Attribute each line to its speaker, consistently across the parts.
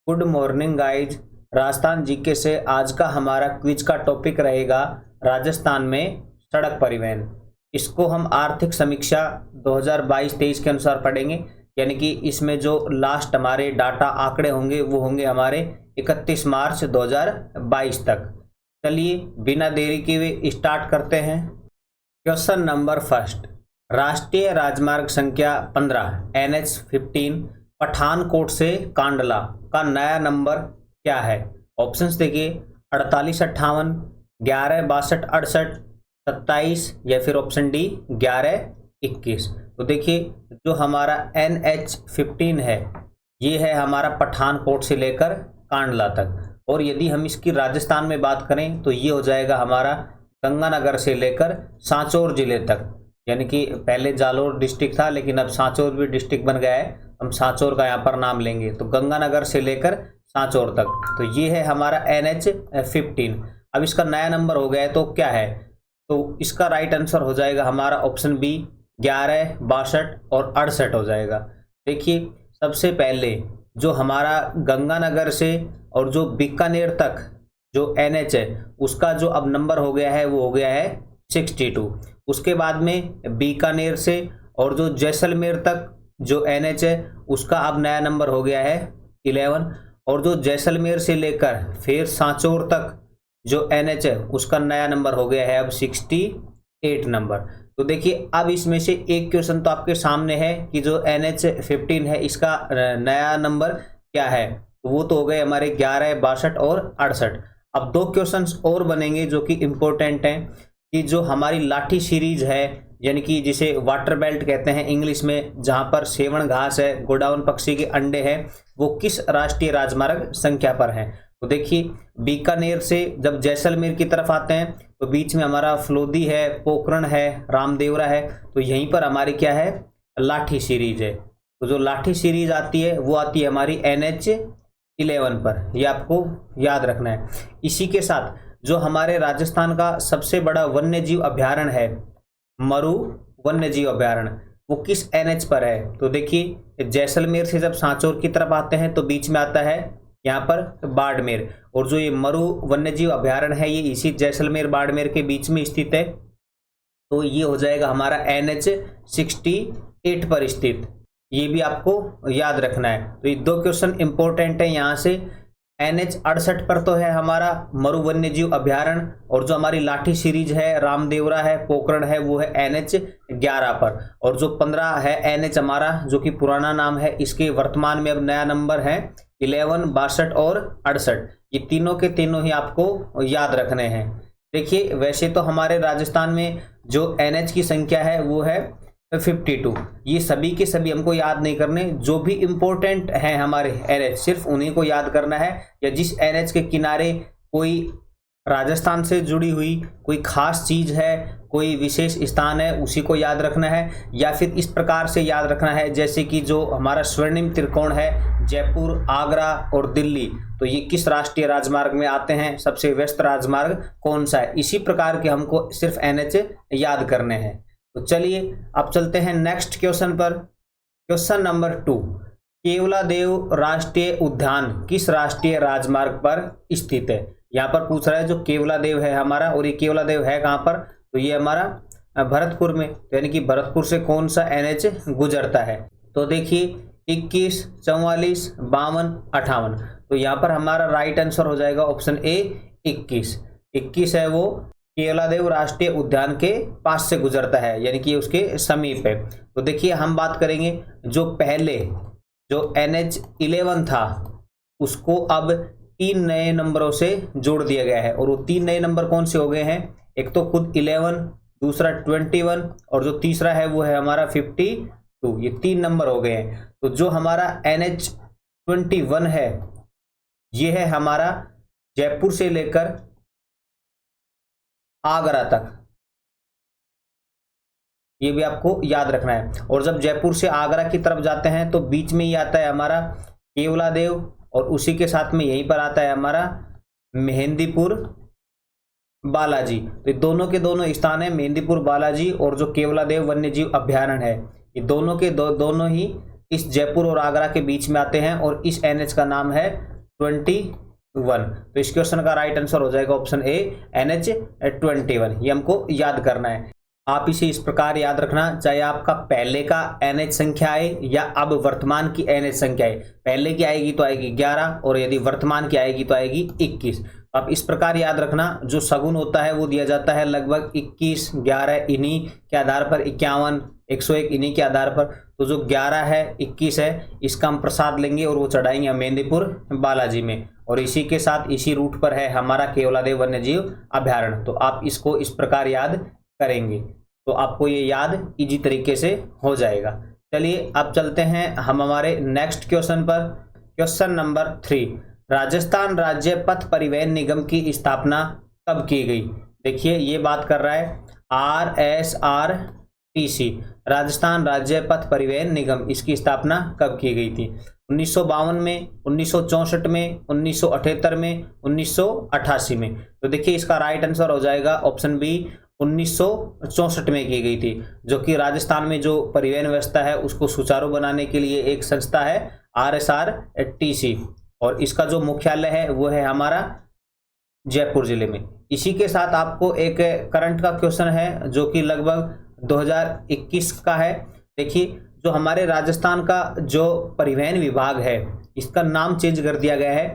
Speaker 1: Good morning guys. Rajasthan GK से आज का हमारा क्विज का टॉपिक रहेगा राजस्थान में सड़क परिवहन। इसको हम आर्थिक समीक्षा 2022-23 के अनुसार पढ़ेंगे, यानी कि इसमें जो लास्ट हमारे डाटा आंकड़े होंगे वो होंगे हमारे 31 मार्च 2022 तक। चलिए बिना देरी के हुए स्टार्ट करते हैं। क्वेश्चन नंबर फर्स्ट, राष्ट्रीय राजमार्ग संख्या 15 NH15 पठानकोट से कांडला का नया नंबर क्या है? ऑप्शंस देखिए 48 58, 11 62 68, 27 या फिर ऑप्शन डी 11 21। तो देखिए जो हमारा NH15 है ये है हमारा पठानकोट से लेकर कांडला तक, और यदि हम इसकी राजस्थान में बात करें तो ये हो जाएगा हमारा गंगानगर से लेकर सांचौर जिले तक, यानी कि पहले जालोर डिस्ट्रिक्ट था लेकिन अब सांचौर भी डिस्ट्रिक्ट बन गया है। हम सांचौर का यहाँ पर नाम लेंगे तो गंगानगर से लेकर सांचौर तक। तो ये है हमारा NH15। अब इसका नया नंबर हो गया है तो क्या है? तो इसका राइट आंसर हो जाएगा हमारा ऑप्शन बी 11 62 और 68 हो जाएगा। देखिए सबसे पहले जो हमारा गंगानगर से और जो बीकानेर तक जो NH है उसका जो अब नंबर हो गया है वो हो गया है 62। उसके बाद में बीकानेर से और जो जैसलमेर तक जो NH है उसका अब नया नंबर हो गया है 11, और जो जैसलमेर से लेकर फिर सांचौर तक जो NH है उसका नया नंबर हो गया है अब 68 नंबर। तो देखिए अब इसमें से एक क्वेश्चन तो आपके सामने है कि जो NH15 है इसका नया नंबर क्या है, तो वो तो हो गए हमारे 11 62 और 68। अब दो क्वेश्चंस और बनेंगे जो कि इम्पोर्टेंट हैं कि जो हमारी लाठी सीरीज है, यानी कि जिसे वाटर बेल्ट कहते हैं इंग्लिश में, जहां पर सेवण घास है, गोडाउन पक्षी के अंडे हैं, वो किस राष्ट्रीय राजमार्ग संख्या पर है? तो देखिए बीकानेर से जब जैसलमेर की तरफ आते हैं तो बीच में हमारा फलोदी है, पोखरण है, रामदेवरा है, तो यहीं पर हमारी क्या है? लाठी सीरीज है। तो जो लाठी सीरीज आती है वो आती है हमारी NH11 पर, ये आपको याद रखना है। इसी के साथ जो हमारे राजस्थान का सबसे बड़ा वन्य जीव अभ्यारण्य है मरु वन्य जीव अभ्यारण्य, वो किस NH पर है? तो देखिए जैसलमेर से जब सांचौर की तरफ आते हैं तो बीच में आता है यहाँ पर बाड़मेर, और जो ये मरु वन्य जीव अभ्यारण्य है ये इसी जैसलमेर बाड़मेर के बीच में स्थित है। तो ये हो जाएगा हमारा NH68 पर स्थित, ये भी आपको याद रखना है। तो ये दो क्वेश्चन इंपॉर्टेंट है यहाँ से। NH68 पर तो है हमारा मरु वन्य जीव अभ्यारण्य, और जो हमारी लाठी सीरीज है, रामदेवरा है, पोखरण है, वो है NH11 पर, और जो 15 है NH हमारा जो कि पुराना नाम है, इसके वर्तमान में अब नया नंबर है 11 62 और 68। ये तीनों के तीनों ही आपको याद रखने हैं। देखिए वैसे तो हमारे राजस्थान में जो NH की संख्या है वो है 52। ये सभी के सभी हमको याद नहीं करने, जो भी इम्पोर्टेंट हैं हमारे NH सिर्फ उन्हीं को याद करना है, या जिस NH के किनारे कोई राजस्थान से जुड़ी हुई कोई खास चीज है, कोई विशेष स्थान है, उसी को याद रखना है। या फिर इस प्रकार से याद रखना है जैसे कि जो हमारा स्वर्णिम त्रिकोण है जयपुर, आगरा और दिल्ली, तो ये किस राष्ट्रीय राजमार्ग में आते हैं, सबसे व्यस्त राजमार्ग कौन सा है, इसी प्रकार के हमको सिर्फ NH याद करने हैं। तो चलिए अब चलते हैं नेक्स्ट क्वेश्चन पर। क्वेश्चन नंबर 2, केवलादेव राष्ट्रीय उद्यान किस राष्ट्रीय राजमार्ग पर स्थित है? यहाँ पर पूछ रहा है जो केवलादेव है हमारा, और ये केवलादेव है कहाँ पर? तो ये हमारा भरतपुर में, यानी कि भरतपुर से कौन सा NH गुजरता है? तो देखिए 21 44 52 58, तो यहाँ पर हमारा राइट आंसर हो जाएगा ऑप्शन ए 21। 21 है वो केवलादेव राष्ट्रीय उद्यान के पास से गुजरता है, यानी कि उसके समीप है। तो देखिए हम बात करेंगे जो पहले जो NH11 था उसको अब 3 नए नंबरों से जोड़ दिया गया है, और वो 3 नए नंबर कौन से हो गए हैं? एक तो खुद 11, दूसरा 21, और जो तीसरा है वो है हमारा 52। ये 3 नंबर हो गए हैं। तो जो हमारा NH21 है ये है हमारा जयपुर से लेकर आगरा तक, ये भी आपको याद रखना है। और जब जयपुर से आगरा की तरफ जाते हैं तो बीच में ही आता है हमारा केवलादेव, और उसी के साथ में यहीं पर आता है हमारा मेहंदीपुर बालाजी। तो दोनों के दोनों स्थान है मेहंदीपुर बालाजी और जो केवलादेव वन्य जीव अभ्यारण्य है, ये दोनों के दोनों ही इस जयपुर और आगरा के बीच में आते हैं, और इस NH का नाम है 21। तो इस क्वेश्चन का राइट आंसर हो जाएगा ऑप्शन ए NH21। ये हमको याद करना है। आप इसे इस प्रकार याद रखना, चाहे आपका पहले का NH संख्या आए या अब वर्तमान की NH संख्या आए, पहले की आएगी तो आएगी 11 और यदि वर्तमान की आएगी तो आएगी 21। आप इस प्रकार याद रखना, जो सगुन होता है वो दिया जाता है लगभग 21, 11 इन्हीं के आधार पर, 51, 101 इन्हीं के आधार पर। तो जो 11 है, 21 है, इसका हम प्रसाद लेंगे और वो चढ़ाएंगे मेहंदीपुर बालाजी में, और इसी के साथ इसी रूट पर है हमारा केवलादेव वन्यजीव अभ्यारण्य। तो आप इसको इस प्रकार याद करेंगे तो आपको ये याद इजी तरीके से हो जाएगा। चलिए अब चलते हैं हम हमारे नेक्स्ट क्वेश्चन पर। क्वेश्चन नंबर 3, राजस्थान राज्य पथ परिवहन निगम की स्थापना कब की गई? देखिए ये बात कर रहा है RSRTC, राजस्थान राज्य पथ परिवहन निगम, इसकी स्थापना कब की गई थी? 1952 में, 1964 में, 1978 में, 1988 में। तो देखिए इसका राइट आंसर हो जाएगा ऑप्शन बी 1964 में की गई थी, जो कि राजस्थान में जो परिवहन व्यवस्था है उसको सुचारू बनाने के लिए एक संस्था है RSRTC, और इसका जो मुख्यालय है वो है हमारा जयपुर जिले में। इसी के साथ आपको एक करंट का क्वेश्चन है जो कि लगभग 2021 का है। देखिए जो हमारे राजस्थान का जो परिवहन विभाग है इसका नाम चेंज कर दिया गया है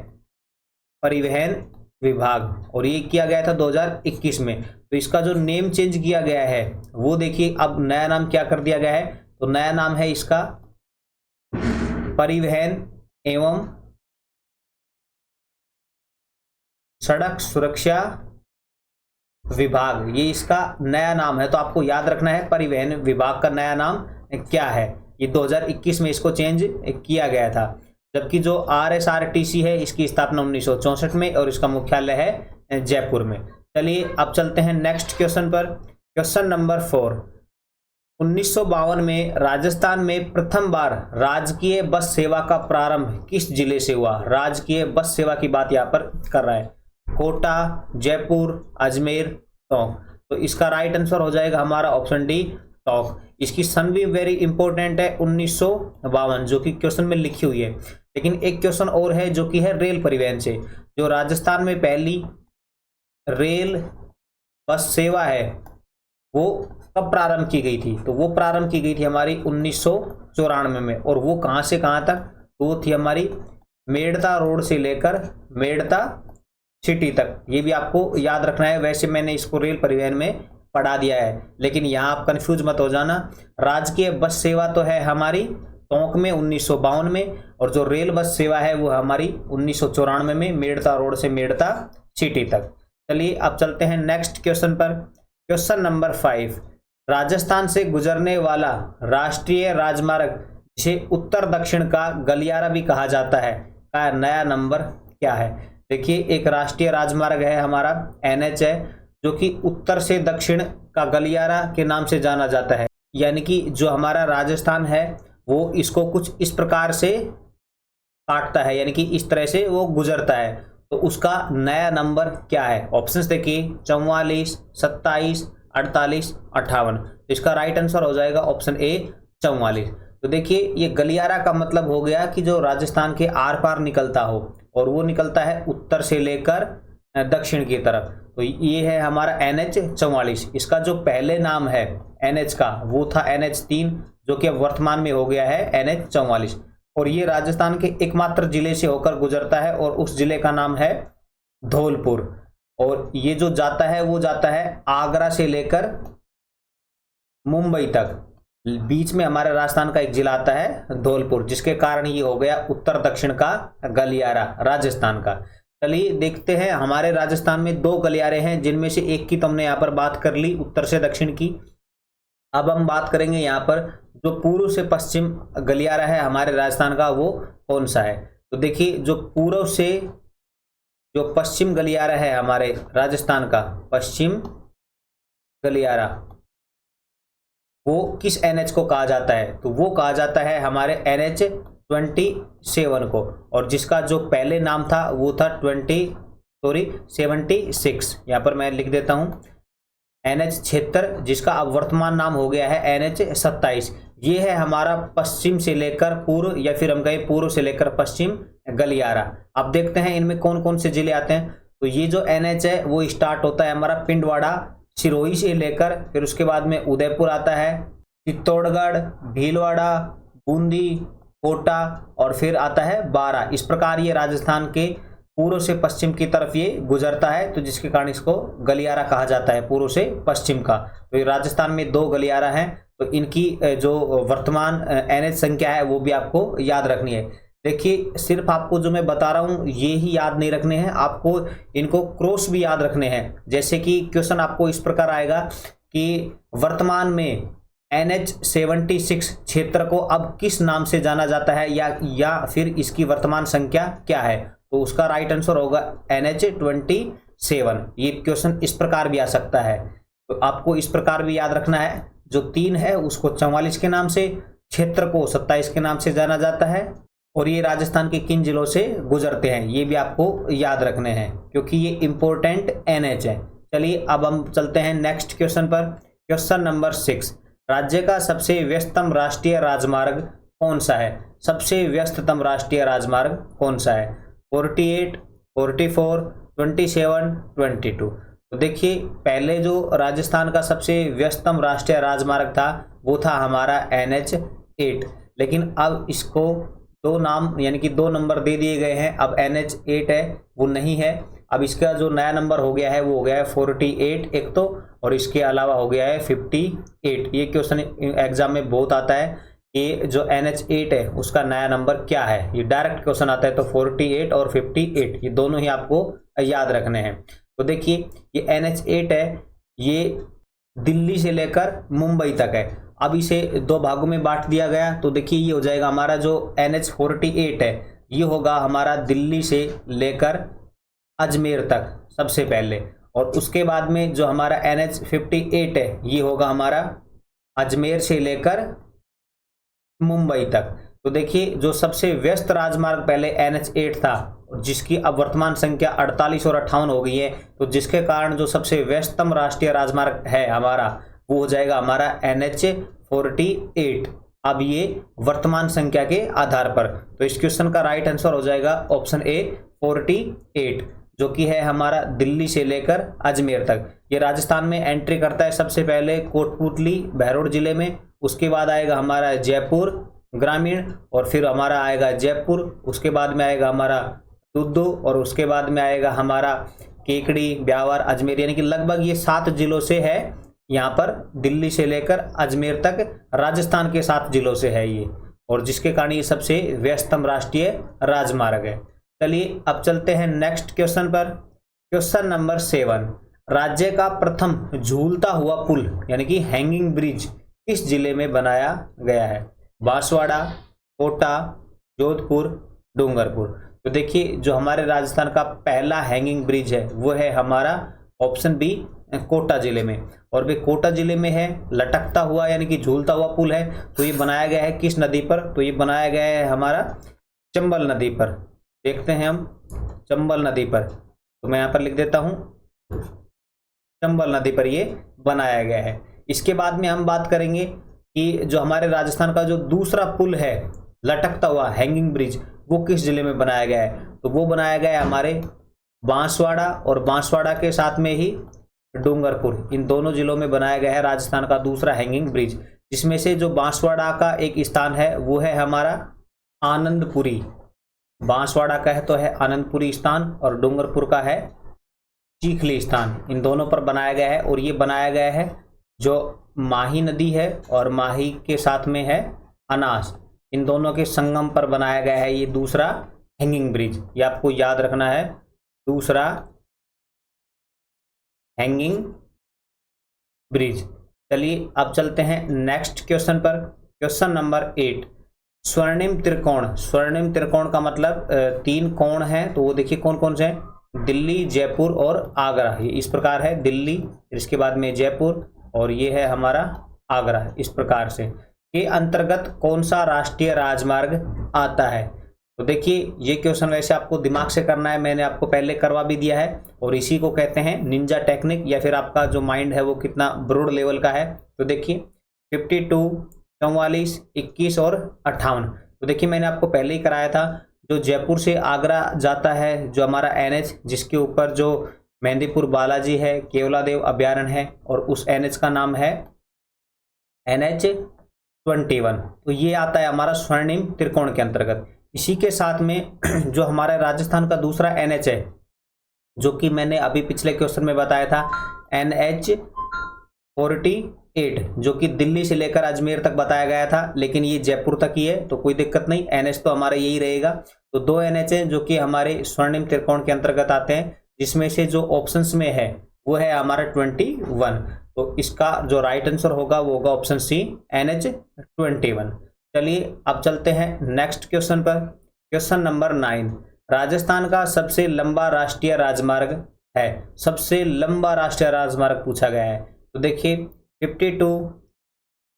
Speaker 1: परिवहन विभाग, और ये किया गया था 2021 में। तो इसका जो नेम चेंज किया गया है वो देखिए अब नया नाम क्या कर दिया गया है, तो नया नाम है इसका परिवहन एवं सड़क सुरक्षा विभाग, ये इसका नया नाम है। तो आपको याद रखना है परिवहन विभाग का नया नाम क्या है। ये 2021 में इसको चेंज किया गया था, जबकि जो RSRTC है इसकी स्थापना 1964 में और इसका मुख्यालय है जयपुर में। चलिए अब चलते हैं नेक्स्ट क्वेश्चन पर। क्वेश्चन नंबर 4, 1952 में राजस्थान में प्रथम बार राजकीय बस सेवा का प्रारंभ किस जिले से हुआ? राजकीय बस सेवा की बात यहाँ पर कर रहा है, कोटा, जयपुर, अजमेर, टोंक। तो इसका राइट आंसर हो जाएगा हमारा ऑप्शन डी टोंक। इसकी सन भी वेरी इंपॉर्टेंट है 1952, जो कि क्वेश्चन में लिखी हुई है। लेकिन एक क्वेश्चन और है जो कि है रेल परिवहन से, जो राजस्थान में पहली रेल बस सेवा है वो कब प्रारंभ की गई थी? तो वो प्रारंभ की गई थी हमारी 1994 में, और वो कहां से कहां तक? तो वो थी हमारी मेड़ता रोड से लेकर मेड़ता सिटी तक। ये भी आपको याद रखना है। वैसे मैंने इसको रेल परिवहन में पढ़ा दिया है, लेकिन यहाँ आप कंफ्यूज मत हो जाना। राजकीय बस सेवा तो है हमारी टोंक में 1952 में, और जो रेल बस सेवा है वो हमारी 1994 में मेड़ता रोड से मेड़ता सिटी तक। चलिए अब चलते हैं नेक्स्ट क्वेश्चन पर। क्वेश्चन नंबर 5, राजस्थान से गुजरने वाला राष्ट्रीय राजमार्ग जिसे उत्तर दक्षिण का गलियारा भी कहा जाता है का नया नंबर क्या है? देखिए एक राष्ट्रीय राजमार्ग है हमारा NH है, जो कि उत्तर से दक्षिण का गलियारा के नाम से जाना जाता है। यानी कि जो हमारा राजस्थान है वो इसको कुछ इस प्रकार से काटता है, यानी कि इस तरह से वो गुजरता है। तो उसका नया नंबर क्या है? ऑप्शंस देखिए 44, 27, 48, 58। तो इसका राइट आंसर हो जाएगा ऑप्शन ए 44। तो देखिए ये गलियारा का मतलब हो गया कि जो राजस्थान के आर पार निकलता हो, और वो निकलता है उत्तर से लेकर दक्षिण की तरफ। तो ये है हमारा NH44। इसका जो पहले नाम है NH का वो था NH3, जो कि वर्तमान में हो गया है NH44, और ये राजस्थान के एकमात्र जिले से होकर गुजरता है, और उस जिले का नाम है धौलपुर। और ये जो जाता है वो जाता है आगरा से लेकर मुंबई तक। बीच में हमारे राजस्थान का एक जिला आता है धौलपुर, जिसके कारण ये हो गया उत्तर दक्षिण का गलियारा राजस्थान का। चलिए देखते हैं, हमारे राजस्थान में 2 गलियारे हैं, जिनमें से एक की तो हमने यहाँ पर बात कर ली उत्तर से दक्षिण की। अब हम बात करेंगे यहाँ पर जो पूर्व से पश्चिम गलियारा है हमारे राजस्थान का, वो कौन सा है? तो देखिए जो पूर्व से जो पश्चिम गलियारा है हमारे राजस्थान का, पश्चिम गलियारा, वो किस NH को कहा जाता है? तो वो कहा जाता है हमारे NH27 को, और जिसका जो पहले नाम था वो था 76। यहाँ पर मैं लिख देता हूँ NH76, जिसका अब वर्तमान नाम हो गया है NH27। ये है हमारा पश्चिम से लेकर पूर्व, या फिर हम कहें पूर्व से लेकर पश्चिम गलियारा। अब देखते हैं इनमें कौन कौन से जिले आते हैं। तो ये जो NH है वो स्टार्ट होता है हमारा पिंडवाड़ा सिरोही से लेकर, फिर उसके बाद में उदयपुर आता है, चित्तौड़गढ़, भीलवाड़ा, बूंदी, कोटा और फिर आता है बारा। इस प्रकार ये राजस्थान के पूर्व से पश्चिम की तरफ ये गुजरता है, तो जिसके कारण इसको गलियारा कहा जाता है, पूर्व से पश्चिम का। तो ये राजस्थान में 2 गलियारा हैं, तो इनकी जो वर्तमान NH संख्या है वो भी आपको याद रखनी है। देखिए सिर्फ आपको जो मैं बता रहा हूँ ये ही याद नहीं रखने हैं, आपको इनको क्रॉस भी याद रखने हैं। जैसे कि क्वेश्चन आपको इस प्रकार आएगा कि वर्तमान में NH76 क्षेत्र को अब किस नाम से जाना जाता है, या फिर इसकी वर्तमान संख्या क्या है, तो उसका राइट आंसर होगा NH27। ये क्वेश्चन इस प्रकार भी आ सकता है, तो आपको इस प्रकार भी याद रखना है। जो 3 है उसको 44 के नाम से, क्षेत्र को 27 के नाम से जाना जाता है, और ये राजस्थान के किन जिलों से गुजरते हैं ये भी आपको याद रखने हैं, क्योंकि ये इंपॉर्टेंट NH है। चलिए अब हम चलते हैं नेक्स्ट क्वेश्चन पर। क्वेश्चन नंबर 6, राज्य का सबसे व्यस्ततम राष्ट्रीय राजमार्ग कौन सा है? सबसे व्यस्ततम राष्ट्रीय राजमार्ग कौन सा है? 48, 44, 27, 22। तो देखिए पहले जो राजस्थान का सबसे व्यस्ततम राष्ट्रीय राजमार्ग था वो था हमारा NH8, लेकिन अब इसको 2 नाम यानी कि 2 नंबर दे दिए गए हैं। अब NH8 है वो नहीं है, अब इसका जो नया नंबर हो गया है वो हो गया है 48 एक तो, और इसके अलावा हो गया है 58। ये क्वेश्चन एग्जाम में बहुत आता है कि जो NH8 है उसका नया नंबर क्या है, ये डायरेक्ट क्वेश्चन आता है। तो 48 और 58 ये दोनों ही आपको याद रखने हैं। तो देखिए ये NH8 है, ये दिल्ली से लेकर मुंबई तक है। अब इसे 2 भागों में बांट दिया गया, तो देखिए ये हो जाएगा हमारा जो NH48 है ये होगा हमारा दिल्ली से लेकर अजमेर तक सबसे पहले, और उसके बाद में जो हमारा NH58 है ये होगा हमारा अजमेर से लेकर मुंबई तक। तो देखिए जो सबसे व्यस्त राजमार्ग पहले NH8 था, जिसकी अब वर्तमान संख्या 48 और 58 हो गई है, तो जिसके कारण जो सबसे व्यस्ततम राष्ट्रीय राजमार्ग है हमारा वो हो जाएगा हमारा NH48। अब ये वर्तमान संख्या के आधार पर, तो इस क्वेश्चन का राइट आंसर हो जाएगा ऑप्शन ए 48, जो कि है हमारा दिल्ली से लेकर अजमेर तक। ये राजस्थान में एंट्री करता है सबसे पहले कोटपुतली बहरोड जिले में, उसके बाद आएगा हमारा जयपुर ग्रामीण, और फिर हमारा आएगा जयपुर, उसके बाद में आएगा हमारा दुद्दू, और उसके बाद में आएगा हमारा केकड़ी, ब्यावर, अजमेर। यानी कि लगभग ये 7 जिलों से है, यहाँ पर दिल्ली से लेकर अजमेर तक राजस्थान के 7 जिलों से है ये, और जिसके कारण ये सबसे व्यस्ततम राष्ट्रीय राजमार्ग है। चलिए अब चलते हैं नेक्स्ट क्वेश्चन पर। क्वेश्चन नंबर 7, राज्य का प्रथम झूलता हुआ पुल यानी कि हैंगिंग ब्रिज किस जिले में बनाया गया है? बांसवाड़ा, कोटा, जोधपुर, डूंगरपुर। तो देखिए जो हमारे राजस्थान का पहला हैंगिंग ब्रिज है वो है हमारा ऑप्शन बी कोटा जिले में, और भी कोटा जिले में है लटकता हुआ यानी कि झूलता हुआ पुल है। तो ये बनाया गया है किस नदी पर? तो ये बनाया गया है हमारा चंबल नदी पर। देखते हैं हम चंबल नदी पर, तो मैं यहाँ पर लिख देता हूँ चंबल नदी पर ये बनाया गया है। इसके बाद में हम बात करेंगे कि जो हमारे राजस्थान का जो दूसरा पुल है लटकता हुआ हैंगिंग ब्रिज वो किस जिले में बनाया गया है? तो वो बनाया गया है हमारे बांसवाड़ा, और बांसवाड़ा के साथ में ही डूंगरपुर, इन दोनों जिलों में बनाया गया है राजस्थान का दूसरा हैंगिंग ब्रिज, जिसमें से जो बांसवाड़ा का एक स्थान है वो है हमारा आनंदपुरी। बांसवाड़ा का है तो है आनंदपुरी स्थान, और डूंगरपुर का है चीखली स्थान। इन दोनों पर बनाया गया है, और ये बनाया गया है जो माही नदी है और माही के साथ में है अनास, इन दोनों के संगम पर बनाया गया है ये दूसरा हैंगिंग ब्रिज। ये आपको याद रखना है, दूसरा हैंगिंग ब्रिज। चलिए अब चलते हैं नेक्स्ट क्वेश्चन पर। क्वेश्चन नंबर 8, स्वर्णिम त्रिकोण। स्वर्णिम त्रिकोण का मतलब 3 कोण हैं, तो वो देखिए कौन कौन से हैं? दिल्ली, जयपुर और आगरा। ये इस प्रकार है, दिल्ली, इसके बाद में जयपुर, और ये है हमारा आगरा। इस प्रकार से के अंतर्गत कौन सा राष्ट्रीय राजमार्ग आता है? तो देखिए ये क्वेश्चन वैसे आपको दिमाग से करना है, मैंने आपको पहले करवा भी दिया है, और इसी को कहते हैं निंजा टेक्निक, या फिर आपका जो माइंड है वो कितना ब्रॉड लेवल का है। तो देखिए 52, 44, 21 और 58। तो देखिए मैंने आपको पहले ही कराया था, जो जयपुर से आगरा जाता है जो हमारा एनएच, जिसके ऊपर जो मेहंदीपुर बालाजी है, केवलादेव अभ्यारण्य है, और उस एनएच का नाम है NH-21। तो ये आता है हमारा स्वर्णिम त्रिकोण के अंतर्गत। इसी के साथ में जो हमारा राजस्थान का दूसरा एनएच है, जो कि मैंने अभी पिछले क्वेश्चन में बताया था, NH-48, जो कि दिल्ली से लेकर अजमेर तक बताया गया था, लेकिन ये जयपुर तक ही है, तो कोई दिक्कत नहीं, एनएच तो हमारा यही रहेगा। तो दो एनएच है जो कि हमारे स्वर्णिम त्रिकोण के अंतर्गत आते हैं, जिसमें से जो ऑप्शंस में है वो है हमारा 21। तो इसका जो राइट आंसर होगा वो होगा ऑप्शन सी, NH-21। चलिए अब चलते हैं नेक्स्ट क्वेश्चन पर। क्वेश्चन नंबर 9, राजस्थान का सबसे लंबा राष्ट्रीय राजमार्ग है। सबसे लंबा राष्ट्रीय राजमार्ग पूछा गया है। तो देखिए 52,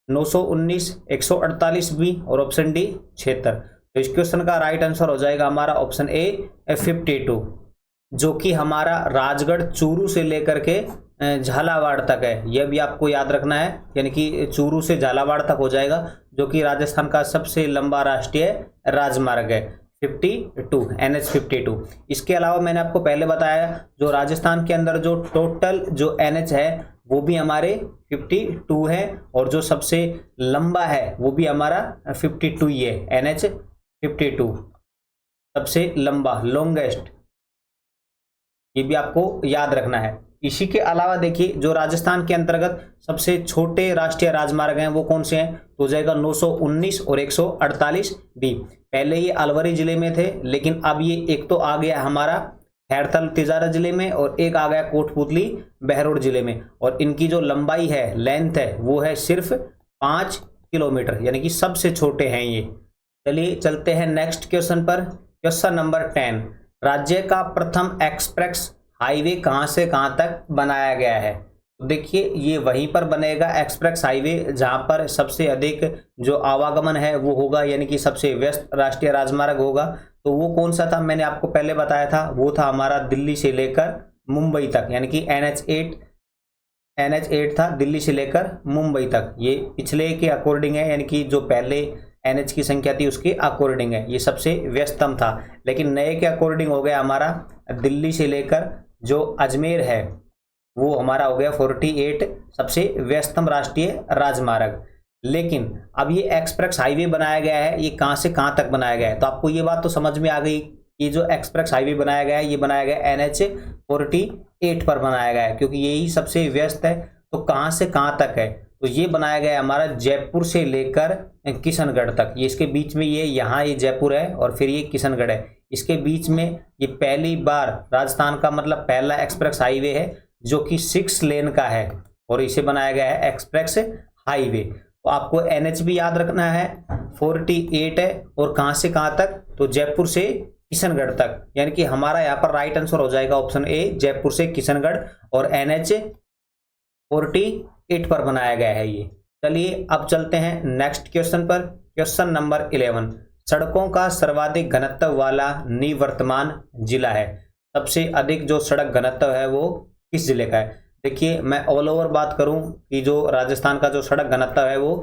Speaker 1: 919, 148 बी और ऑप्शन डी 76। तो इस क्वेश्चन का राइट आंसर हो जाएगा हमारा ऑप्शन ए 52, जो कि हमारा राजगढ़ चूरू से लेकर के झालावाड़ तक है। यह भी आपको याद रखना है, यानी कि चूरू से झालावाड़ तक हो जाएगा, जो कि राजस्थान का सबसे लंबा राष्ट्रीय राजमार्ग है 52, NH-52। इसके अलावा मैंने आपको पहले बताया, जो राजस्थान के अंदर जो टोटल जो NH है वो भी हमारे 52 है, और जो सबसे लंबा है वो भी हमारा 52 ही है, NH-52 सबसे लंबा, लॉन्गेस्ट। ये भी आपको याद रखना है। इसी के अलावा देखिए, जो राजस्थान के अंतर्गत सबसे छोटे राष्ट्रीय राजमार्ग हैं वो कौन से हैं, तो हो जाएगा 919 और 148 बी। पहले ये अलवरी जिले में थे, लेकिन अब ये एक तो आ गया हमारा खैरथल तिजारा जिले में, और एक आ गया कोटपुतली बहरोड जिले में, और इनकी जो लंबाई है, लेंथ है, वो है सिर्फ 5 किलोमीटर, यानी कि सबसे छोटे हैं ये। चलिए चलते हैं नेक्स्ट क्वेश्चन पर। क्वेश्चन नंबर 10, राज्य का प्रथम एक्सप्रेस हाईवे कहां से कहां तक बनाया गया है। तो देखिए ये वहीं पर बनेगा एक्सप्रेस हाईवे जहां पर सबसे अधिक जो आवागमन है वो होगा, यानी कि सबसे व्यस्त राष्ट्रीय राजमार्ग होगा। तो वो कौन सा था, मैंने आपको पहले बताया था, वो था हमारा दिल्ली से लेकर मुंबई तक, यानी कि NH-8 था, दिल्ली से लेकर मुंबई तक। ये पिछले के अकॉर्डिंग है, यानी कि जो पहले NH की संख्या थी उसके अकॉर्डिंग है, ये सबसे व्यस्तम था। लेकिन नए के अकॉर्डिंग हो गया हमारा दिल्ली से लेकर जो अजमेर है वो हमारा हो गया 48 सबसे व्यस्तम राष्ट्रीय राजमार्ग। लेकिन अब ये एक्सप्रेस हाईवे बनाया गया है, ये कहां से कहां तक बनाया गया है। तो आपको ये बात तो समझ में आ गई कि जो एक्सप्रेस हाईवे बनाया गया है ये बनाया गया NH-48 पर बनाया गया है, क्योंकि यही सबसे व्यस्त है। तो कहां से कहां तक है, तो ये बनाया गया है हमारा जयपुर से लेकर किशनगढ़ तक। ये इसके बीच में, ये यहाँ ये जयपुर है और फिर ये किशनगढ़ है, इसके बीच में ये पहली बार राजस्थान का मतलब पहला एक्सप्रेस हाईवे है जो कि 6 लेन का है, और इसे बनाया गया है एक्सप्रेस हाईवे। तो आपको NH भी याद रखना है, 48 है, और कहां से कहां तक, तो जयपुर से किशनगढ़ तक, यानी कि हमारा यहाँ पर राइट आंसर हो जाएगा ऑप्शन ए, जयपुर से किशनगढ़, और NH-48 पर बनाया गया है ये। चलिए अब चलते हैं नेक्स्ट क्वेश्चन पर। क्वेश्चन नंबर 11, सड़कों का सर्वाधिक घनत्व वाला निवर्तमान जिला है। सबसे अधिक जो सड़क घनत्व है वो किस जिले का है। देखिए मैं ऑल ओवर बात करूं कि जो राजस्थान का जो सड़क घनत्व है वो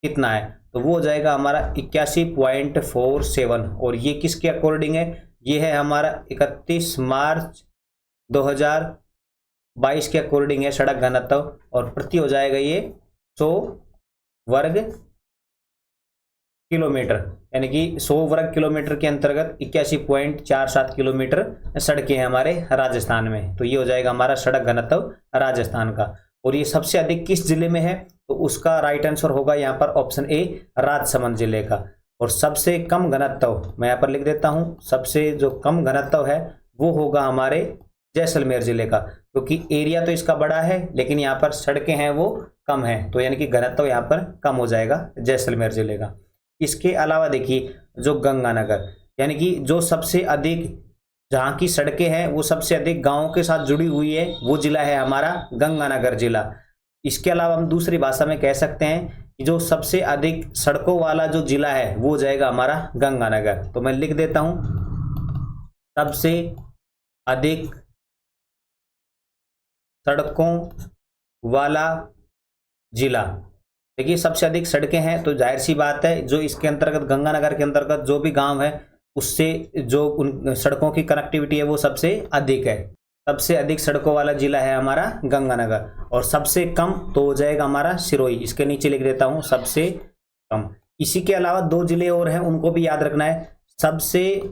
Speaker 1: कितना है, तो वो हो जाएगा हमारा 81.47, और ये किसके अकॉर्डिंग है, ये है हमारा 31 मार्च 2022 के अकॉर्डिंग है सड़क घनत्व, और प्रति हो जाएगा ये 100 वर्ग किलोमीटर, यानी कि 100 वर्ग किलोमीटर के अंतर्गत 81.47 किलोमीटर सड़कें हैं हमारे राजस्थान में। तो ये हो जाएगा हमारा सड़क घनत्व राजस्थान का। और ये सबसे अधिक किस जिले में है, तो उसका राइट आंसर होगा यहाँ पर ऑप्शन ए, राजसमंद जिले का। और सबसे कम घनत्व मैं यहाँ पर लिख देता हूँ, सबसे जो कम घनत्व है वो होगा हमारे जैसलमेर जिले का, क्योंकि एरिया तो इसका बड़ा है लेकिन यहाँ पर सड़कें हैं वो कम है, तो यानी कि घनत्व यहाँ पर कम हो जाएगा जैसलमेर जिले का। इसके अलावा देखिए जो गंगानगर, यानी कि जो सबसे अधिक जहाँ की सड़कें हैं वो सबसे अधिक गांवों के साथ जुड़ी हुई है, वो जिला है हमारा गंगानगर जिला। इसके अलावा हम दूसरी भाषा में कह सकते हैं कि जो सबसे अधिक सड़कों वाला जो जिला है वो जाएगा हमारा गंगानगर। तो मैं लिख देता हूं, सबसे अधिक सड़कों वाला जिला, देखिए सबसे अधिक सड़कें हैं तो जाहिर सी बात है जो इसके अंतर्गत गंगानगर के अंतर्गत जो भी गांव है उससे जो उन सड़कों की कनेक्टिविटी है वो सबसे अधिक है। सबसे अधिक सड़कों वाला जिला है हमारा गंगानगर, और सबसे कम तो हो जाएगा हमारा सिरोही। इसके नीचे लिख देता हूं सबसे कम। इसी के अलावा दो जिले और हैं, उनको भी याद रखना है। सबसे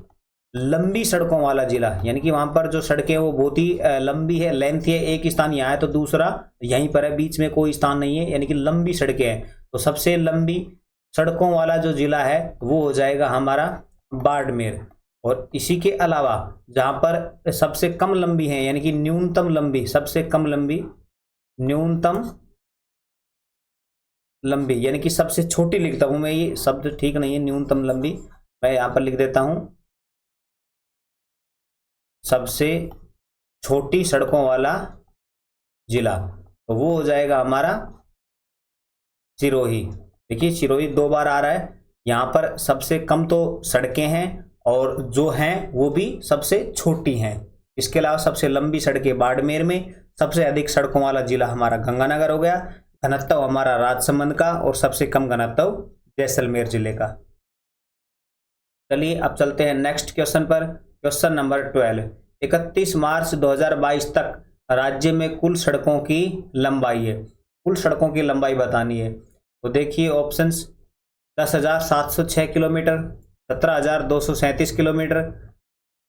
Speaker 1: लंबी सड़कों वाला जिला, यानी कि वहां पर जो सड़कें वो बहुत ही लंबी है, लेंथ है, एक स्थान यहाँ है तो दूसरा यहीं पर है, बीच में कोई स्थान नहीं है, यानी कि लंबी सड़कें हैं। तो सबसे लंबी सड़कों वाला जो जिला है वो हो जाएगा हमारा बाड़मेर। और इसी के अलावा जहां पर सबसे कम लंबी है, यानी कि न्यूनतम लंबी, सबसे कम लंबी, न्यूनतम लंबी, यानी कि सबसे छोटी लिखता हूं मैं, ये शब्द ठीक नहीं है, न्यूनतम लंबी मैं यहां पर लिख देता हूं सबसे छोटी सड़कों वाला जिला, तो वो हो जाएगा हमारा सिरोही। देखिए सिरोही 2 बार आ रहा है, यहां पर सबसे कम तो सड़कें हैं और जो हैं वो भी सबसे छोटी हैं। इसके अलावा सबसे लंबी सड़कें बाड़मेर में, सबसे अधिक सड़कों वाला जिला हमारा गंगानगर हो गया, घनत्व हमारा राजसमंद का, और सबसे कम घनत्व जैसलमेर जिले का। चलिए अब चलते हैं नेक्स्ट क्वेश्चन पर। क्वेश्चन नंबर 12, 31 मार्च 2022 तक राज्य में कुल सड़कों की लंबाई है, कुल सड़कों की लंबाई बतानी है। तो देखिए ऑप्शंस 10,706 किलोमीटर, 17,237 किलोमीटर,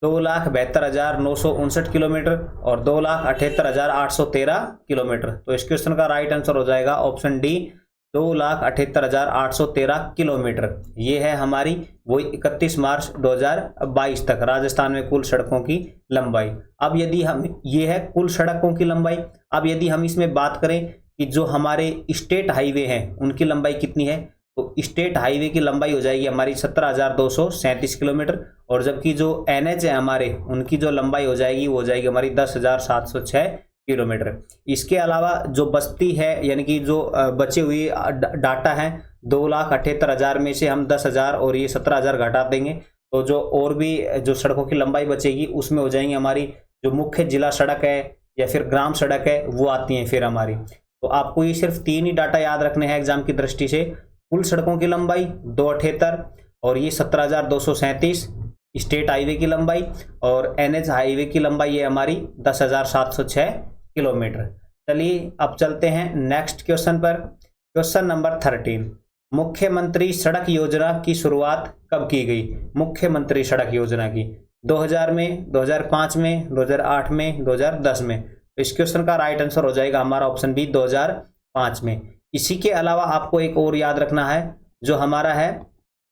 Speaker 1: 2,72,959 किलोमीटर और 2,78,813 किलोमीटर। तो इस क्वेश्चन का राइट आंसर हो जाएगा ऑप्शन डी, 2,78,813 किलोमीटर। ये है हमारी वो 31 मार्च 2022 तक राजस्थान में कुल सड़कों की लंबाई। अब यदि हम, ये है कुल सड़कों की लंबाई, अब यदि हम इसमें बात करें कि जो हमारे स्टेट हाईवे हैं उनकी लंबाई कितनी है, तो स्टेट हाईवे की लंबाई हो जाएगी हमारी 17,237 किलोमीटर, और जबकि जो एनएच है हमारे उनकी जो लंबाई हो जाएगी वो हो जाएगी हमारी 10,706 किलोमीटर। इसके अलावा जो बस्ती है, यानी कि जो बचे हुए डाटा है 2,78,000 में से हम 10,000 और ये 17,000 घटा देंगे, तो जो और भी जो सड़कों की लंबाई बचेगी उसमें हो जाएंगी हमारी जो मुख्य जिला सड़क है या फिर ग्राम सड़क है वो आती हैं फिर हमारी। तो आपको ये सिर्फ 3 ही डाटा याद रखने हैं एग्जाम की दृष्टि से, कुल सड़कों की लंबाई 278 और ये 17,237 स्टेट हाईवे की लंबाई, और एनएच हाईवे की लंबाई है हमारी 10,706 किलोमीटर। चलिए अब चलते हैं नेक्स्ट क्वेश्चन पर। क्वेश्चन नंबर 13, मुख्यमंत्री सड़क योजना की शुरुआत कब की गई? मुख्यमंत्री सड़क योजना की 2000 में, 2005 में, 2008 में, 2010 में। तो इस क्वेश्चन का राइट आंसर हो जाएगा हमारा ऑप्शन बी, 2005 में। इसी के अलावा आपको एक और याद रखना है, जो हमारा है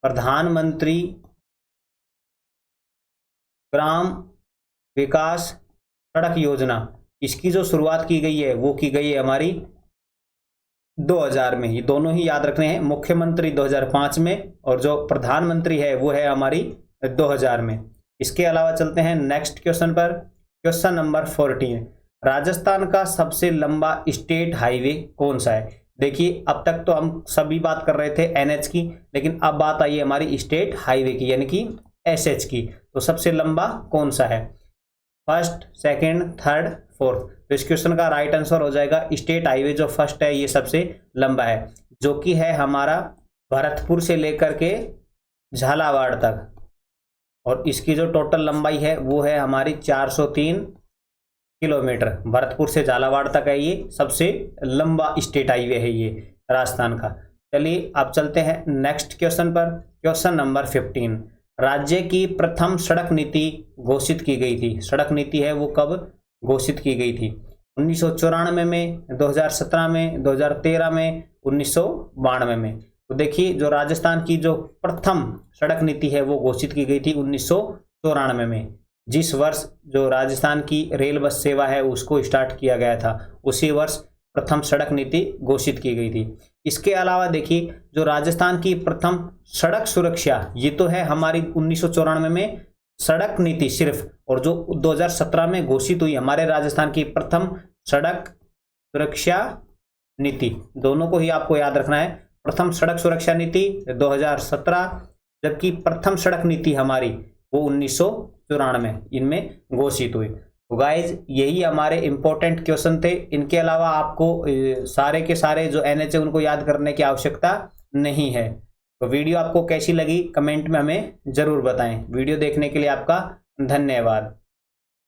Speaker 1: प्रधानमंत्री ग्राम विकास सड़क योजना, इसकी जो शुरुआत की गई है वो की गई है हमारी 2000 में। ये दोनों ही याद रखने हैं, मुख्यमंत्री 2005 में और जो प्रधानमंत्री है वो है हमारी 2000 में। इसके अलावा चलते हैं नेक्स्ट क्वेश्चन पर। क्वेश्चन नंबर 14, राजस्थान का सबसे लंबा स्टेट हाईवे कौन सा है? देखिए अब तक तो हम सभी बात कर रहे थे एनएच की, लेकिन अब बात आई है हमारी स्टेट हाईवे की, यानी कि एसएच की। तो सबसे लंबा कौन सा है? First, second, third, fourth. तो इस क्वेश्चन का राइट आंसर हो जाएगा स्टेट हाईवे जो फर्स्ट है ये सबसे लंबा है, जो कि है हमारा भरतपुर से लेकर के झालावाड़ तक, और इसकी जो टोटल लंबाई है वो है हमारी 403 किलोमीटर। भरतपुर से झालावाड़ तक है, ये सबसे लंबा स्टेट हाईवे है ये राजस्थान का। चलिए अब चलते हैं नेक्स्ट क्वेश्चन पर। क्वेश्चन नंबर 15, राज्य की प्रथम सड़क नीति घोषित की गई थी। सड़क नीति है वो कब घोषित की गई थी? 1994 में, 2017 में, 2013 में, 1992 में। तो देखिए जो राजस्थान की जो प्रथम सड़क नीति है वो घोषित की गई थी 1994 में। जिस वर्ष जो राजस्थान की रेल बस सेवा है उसको स्टार्ट किया गया था, उसी वर्ष प्रथम सड़क नीति घोषित की गई थी। इसके अलावा देखिए जो राजस्थान की प्रथम सड़क सुरक्षा, ये तो है हमारी 1994 में सड़क नीति सिर्फ, और जो 2017 में घोषित हुई हमारे राजस्थान की प्रथम सड़क सुरक्षा नीति, दोनों को ही आपको याद रखना है। प्रथम सड़क सुरक्षा नीति 2017, जबकि प्रथम सड़क नीति हमारी वो 1994 इनमें घोषित हुई। तो गाइज यही हमारे इम्पोर्टेंट क्वेश्चन थे। इनके अलावा आपको सारे के सारे जो NH है उनको याद करने की आवश्यकता नहीं है। तो वीडियो आपको कैसी लगी कमेंट में हमें जरूर बताएं। वीडियो देखने के लिए आपका धन्यवाद।